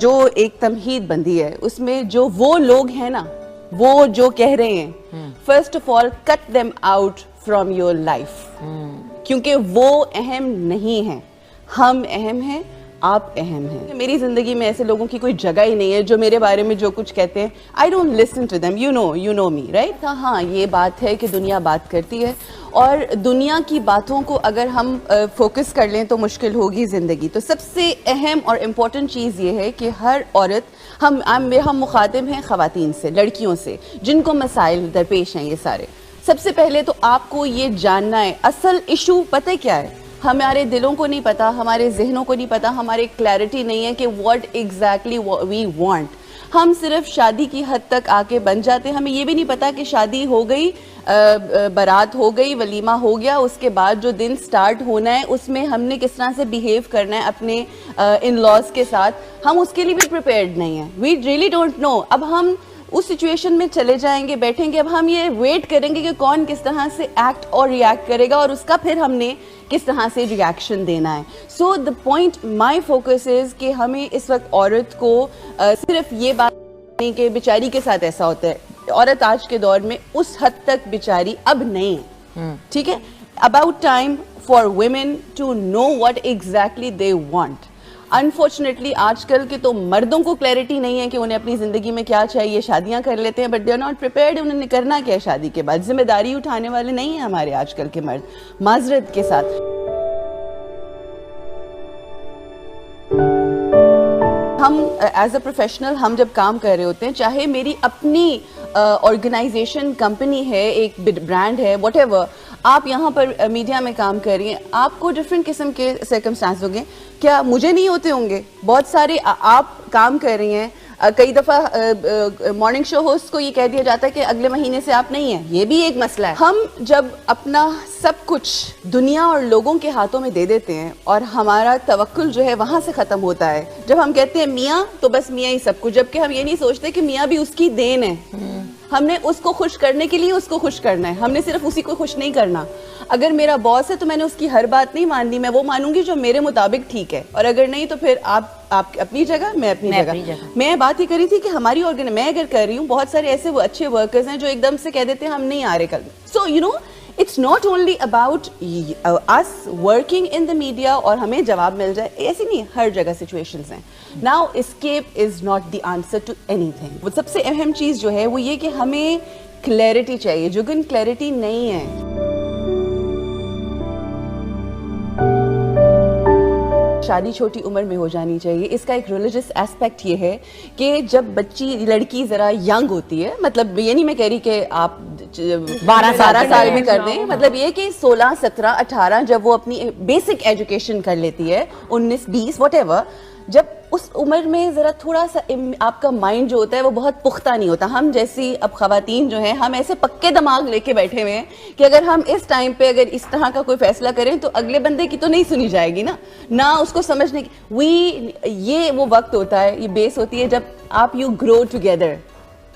जो एक तमहीद बंदी है उसमें जो वो लोग हैं ना, वो जो कह रहे हैं, first of all cut them out from your life, क्योंकि वो अहम नहीं है, हम अहम हैं, आप अहम हैं। मेरी जिंदगी में ऐसे लोगों की कोई जगह ही नहीं है जो मेरे बारे में जो कुछ कहते हैं, I don't listen to them, you know me right. हाँ, ये बात है कि दुनिया बात करती है और दुनिया की बातों को अगर हम फोकस कर लें तो मुश्किल होगी ज़िंदगी। तो सबसे अहम और इम्पॉर्टेंट चीज़ ये है कि हर औरत, हम मुखातिब हैं ख़वातीन से, लड़कियों से जिनको मसाइल दरपेश हैं ये सारे। सबसे पहले तो आपको ये जानना है असल इशू पता है क्या है। हमारे दिलों को नहीं पता, हमारे जहनों को नहीं पता, हमारे क्लैरिटी नहीं है कि व्हाट एग्जैक्टली वी वांट। हम सिर्फ शादी की हद तक आके बन जाते हैं, हमें ये भी नहीं पता कि शादी हो गई, बारात हो गई, वलीमा हो गया, उसके बाद जो दिन स्टार्ट होना है उसमें हमने किस तरह से बिहेव करना है अपने इन लॉज के साथ, हम उसके लिए भी प्रिपेयर्ड नहीं हैं। We really don't know. अब हम उस सिचुएशन में चले जाएंगे, बैठेंगे, अब हम ये वेट करेंगे कि कौन किस तरह से एक्ट और रिएक्ट करेगा और उसका फिर हमने किस तरह से रिएक्शन देना है। So the point, my focus is कि हमें इस वक्त औरत को सिर्फ ये बात नहीं कि बेचारी के साथ ऐसा होता है, औरत आज के दौर में उस हद तक बेचारी अब नहीं है, ठीक है। About time for women to know what exactly they want. Unfortunately आजकल के तो मर्दों को क्लैरिटी नहीं है कि उन्हें अपनी ज़िंदगी में क्या चाहिए, शादियां कर लेते हैं but they are not prepared, उन्हें करना क्या है शादी के बाद, जिम्मेदारी उठाने वाले नहीं हैं हमारे आजकल के मर्द, माजरत के साथ। हम एज अ प्रोफेशनल हम जब काम कर रहे होते हैं, चाहे मेरी अपनी ऑर्गेनाइजेशन, कंपनी है, एक ब्रांड है, व्हाटएवर, आप यहाँ पर मीडिया में काम कर रही हैं, आपको डिफरेंट किस्म के सर्कमस्टांस होंगे। क्या मुझे नहीं होते होंगे? बहुत सारे आप काम कर रही हैं, कई दफ़ा मॉर्निंग शो होस्ट को ये कह दिया जाता है कि अगले महीने से आप नहीं हैं, ये भी एक मसला है। हम जब अपना सब कुछ दुनिया और लोगों के हाथों में दे देते हैं और हमारा तवक्कुल जो है वहाँ से ख़त्म होता है। जब हम कहते हैं मियाँ, तो बस मियाँ ही सब कुछ, जबकि हम ये नहीं सोचते कि मियाँ भी उसकी देन है, हमने उसको खुश करने के लिए उसको खुश करना है, हमने सिर्फ उसी को खुश नहीं करना। अगर मेरा बॉस है तो मैंने उसकी हर बात नहीं माननी, मैं वो मानूंगी जो मेरे मुताबिक ठीक है, और अगर नहीं तो फिर आप अपनी जगह, मैं अपनी जगह। मैं बात ही करी थी कि हमारी मैं अगर कर रही हूँ, बहुत सारे ऐसे वो अच्छे वर्कर्स हैं जो एकदम से कह देते हैं हम नहीं आ रहे कल। So you know, it's not only about us working in the media और हमें जवाब मिल जाए, ऐसी नहीं, हर जगह सिचुएशंस हैं। Now escape is not the answer to anything. वो सबसे अहम चीज जो है वो ये कि हमें क्लैरिटी चाहिए, जुगन क्लैरिटी नहीं है। शादी छोटी उम्र में हो जानी चाहिए। इसका एक रिलीजियस एस्पेक्ट ये है कि जब लड़की ज़रा यंग होती है, मतलब ये नहीं मैं कह रही कि आप 12 साल में कर दें, मतलब ये कि 16, 17, 18 जब वो अपनी बेसिक एजुकेशन कर लेती है, 19, 20 व्हाटएवर, जब उस उम्र में ज़रा थोड़ा सा आपका माइंड जो होता है वो बहुत पुख्ता नहीं होता। हम जैसी अब ख़वातीन जो हैं, हम ऐसे पक्के दिमाग लेके बैठे हुए हैं कि अगर हम इस टाइम पे अगर इस तरह का कोई फैसला करें तो अगले बंदे की तो नहीं सुनी जाएगी ना उसको समझने की। ये वो वक्त होता है, ये बेस होती है जब आप you grow together,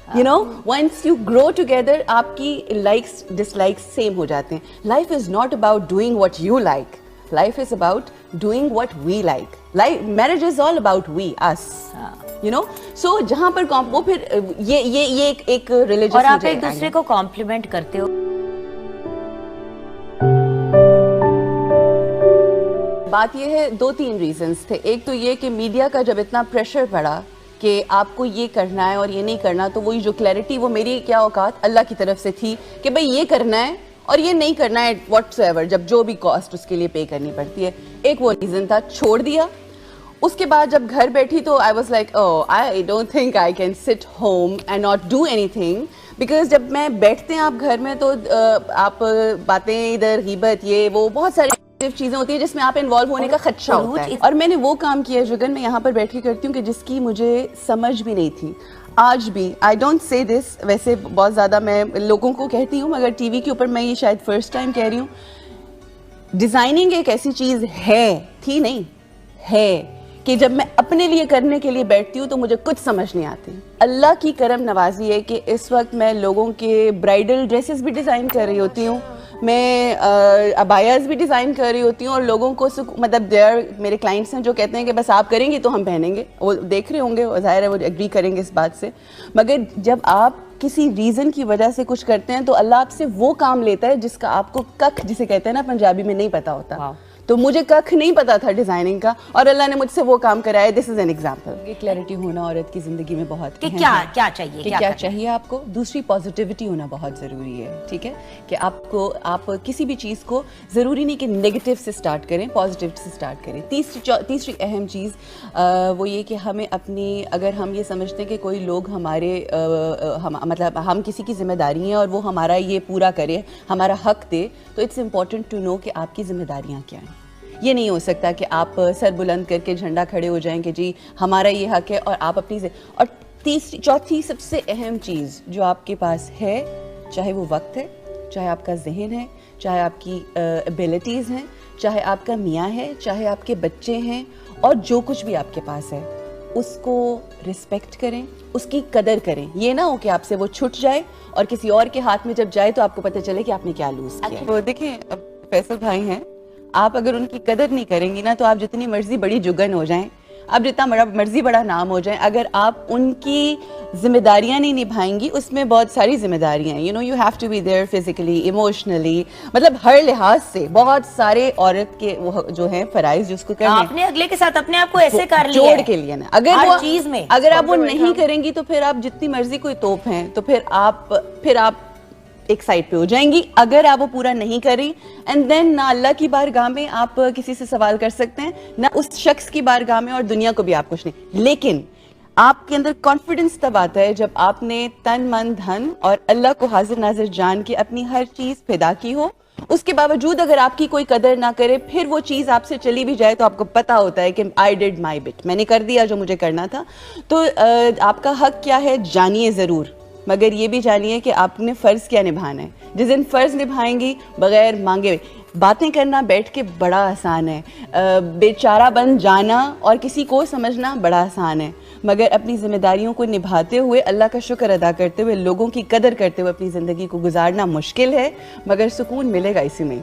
you know, once you grow together आपकी लाइक्स डिसलाइक्स सेम हो जाते हैं। Life is not about doing what you like, life is about doing what we like. Marriage is all about we, us, you know. So जहाँ पर वो फिर ये एक religious, और आप एक दूसरे को कॉम्प्लीमेंट करते हो। बात ये है, 2-3 रीजंस थे। एक तो ये कि मीडिया का जब इतना प्रेशर पड़ा कि आपको ये करना है और ये नहीं करना, तो वही जो क्लैरिटी, वो मेरी क्या औकात अल्लाह की तरफ से थी कि भाई ये करना है और ये नहीं करना है व्हाटसोएवर, जब जो भी कॉस्ट उसके लिए पे करनी पड़ती है। एक वो रीज़न था, छोड़ दिया। उसके बाद जब घर बैठी तो I was like, oh, I don't think I can sit home and not do anything, because जब मैं बैठते हैं आप घर में तो आप बातें इधर गिबत ये वो बहुत सारी चीजें होती है जिसमें आप इन्वॉल्व होने का खदशा होता है। और मैंने वो काम किया जुगन, मैं यहाँ पर बैठ के करती हूँ कि जिसकी मुझे समझ भी नहीं थी। आज भी आई डोंट से दिस, वैसे बहुत ज़्यादा मैं लोगों को कहती हूँ, मगर टीवी के ऊपर मैं ये शायद फर्स्ट टाइम कह रही हूँ, डिज़ाइनिंग एक ऐसी चीज़ थी नहीं है कि जब मैं अपने लिए करने के लिए बैठती हूँ तो मुझे कुछ समझ नहीं आती। अल्लाह की करम नवाजी है कि इस वक्त मैं लोगों के ब्राइडल ड्रेसेस भी डिज़ाइन कर रही होती हूँ, मैं अबायास भी डिज़ाइन कर रही होती हूँ और लोगों को मतलब मेरे क्लाइंट्स हैं जो कहते हैं कि बस आप करेंगी तो हम पहनेंगे, वो देख रहे होंगे, वो ज़ाहिर है वो एग्री करेंगे इस बात से। मगर जब आप किसी रीज़न की वजह से कुछ करते हैं तो अल्लाह आपसे वो काम लेता है जिसका आपको कख जिसे कहते हैं ना पंजाबी में नहीं पता होता। तो मुझे कख नहीं पता था डिजाइनिंग का और अल्लाह ने मुझसे वो काम कराया। This is an example. Clarity होना औरत की जिंदगी में बहुत कि क्या चाहिए आपको। दूसरी पॉजिटिविटी होना बहुत जरूरी है, ठीक है, कि आप किसी भी चीज को जरूरी नहीं कि नेगेटिव से स्टार्ट करें, पॉजिटिव से स्टार्ट करें। तीसरी अहम चीज वो ये कि हमें अपनी, अगर हम ये समझते हैं कि कोई लोग हमारे मतलब हम किसी की जिम्मेदारी हैं और वो हमारा ये पूरा करे, हमारा हक दे, तो इट्स इम्पॉर्टेंट टू नो कि आपकी जिम्मेदारियां क्या हैं। ये नहीं हो सकता कि आप सर बुलंद करके झंडा खड़े हो जाएं कि जी हमारा ये हक है और आप अपनी और चौथी सबसे अहम चीज़ जो आपके पास है, चाहे वो वक्त है, चाहे आपका जहन है, चाहे आपकी एबिलिटीज़ हैं, चाहे आपका मियाँ है, चाहे आपके बच्चे हैं, और जो कुछ भी आपके पास है उसको रिस्पेक्ट करें, उसकी कदर करें। ये ना हो कि आपसे वो छूट जाए और किसी और के हाथ में जब जाए तो आपको पता चले कि आपने क्या लूज़ किया। वो देखें, अब फैसल भाई हैं, आप अगर उनकी कदर नहीं करेंगी ना तो आप जितनी मर्जी बड़ी जुगन हो जाएं, आप जितना मर्जी बड़ा नाम हो जाए, अगर आप उनकी जिम्मेदारियां नहीं निभाएंगी, उसमें बहुत सारी जिम्मेदारियां हैं। You know, you have to be there physically, emotionally, मतलब हर लिहाज से बहुत सारे औरत के वो जो हैं फराइज जिसको करने, आपने अगले के साथ अपने आप को ऐसे कर लिया जोड़ के लिए ना, अगर वो चीज में अगर आप वो नहीं करेंगी तो फिर आप जितनी मर्जी कोई तोप हैं तो फिर आप एक साइड पे हो जाएंगी। अगर आप वो पूरा नहीं करी, एंड देन ना अल्लाह की बारगाह में आप किसी से सवाल कर सकते हैं, ना उस शख्स की बारगाह में, और दुनिया को भी आप कुछ नहीं। लेकिन आपके अंदर कॉन्फिडेंस तब आता है जब आपने तन मन धन और अल्लाह को हाजिर नाजिर जान के अपनी हर चीज फिदा की हो। उसके बावजूद अगर आपकी कोई कदर ना करे, फिर वो चीज आपसे चली भी जाए तो आपको पता होता है कि आई डिड माई बिट, मैंने कर दिया जो मुझे करना था। तो आपका हक क्या है जानिए जरूर, मगर ये भी जानिए कि आपने फ़र्ज़ क्या निभाना है। जिस दिन फ़र्ज़ निभाएंगी बग़ैर मांगे, बातें करना बैठ के बड़ा आसान है, बेचारा बन जाना और किसी को समझना बड़ा आसान है, मगर अपनी ज़िम्मेदारियों को निभाते हुए, अल्लाह का शुक्र अदा करते हुए, लोगों की कदर करते हुए अपनी ज़िंदगी को गुजारना मुश्किल है, मगर सुकून मिलेगा इसी में।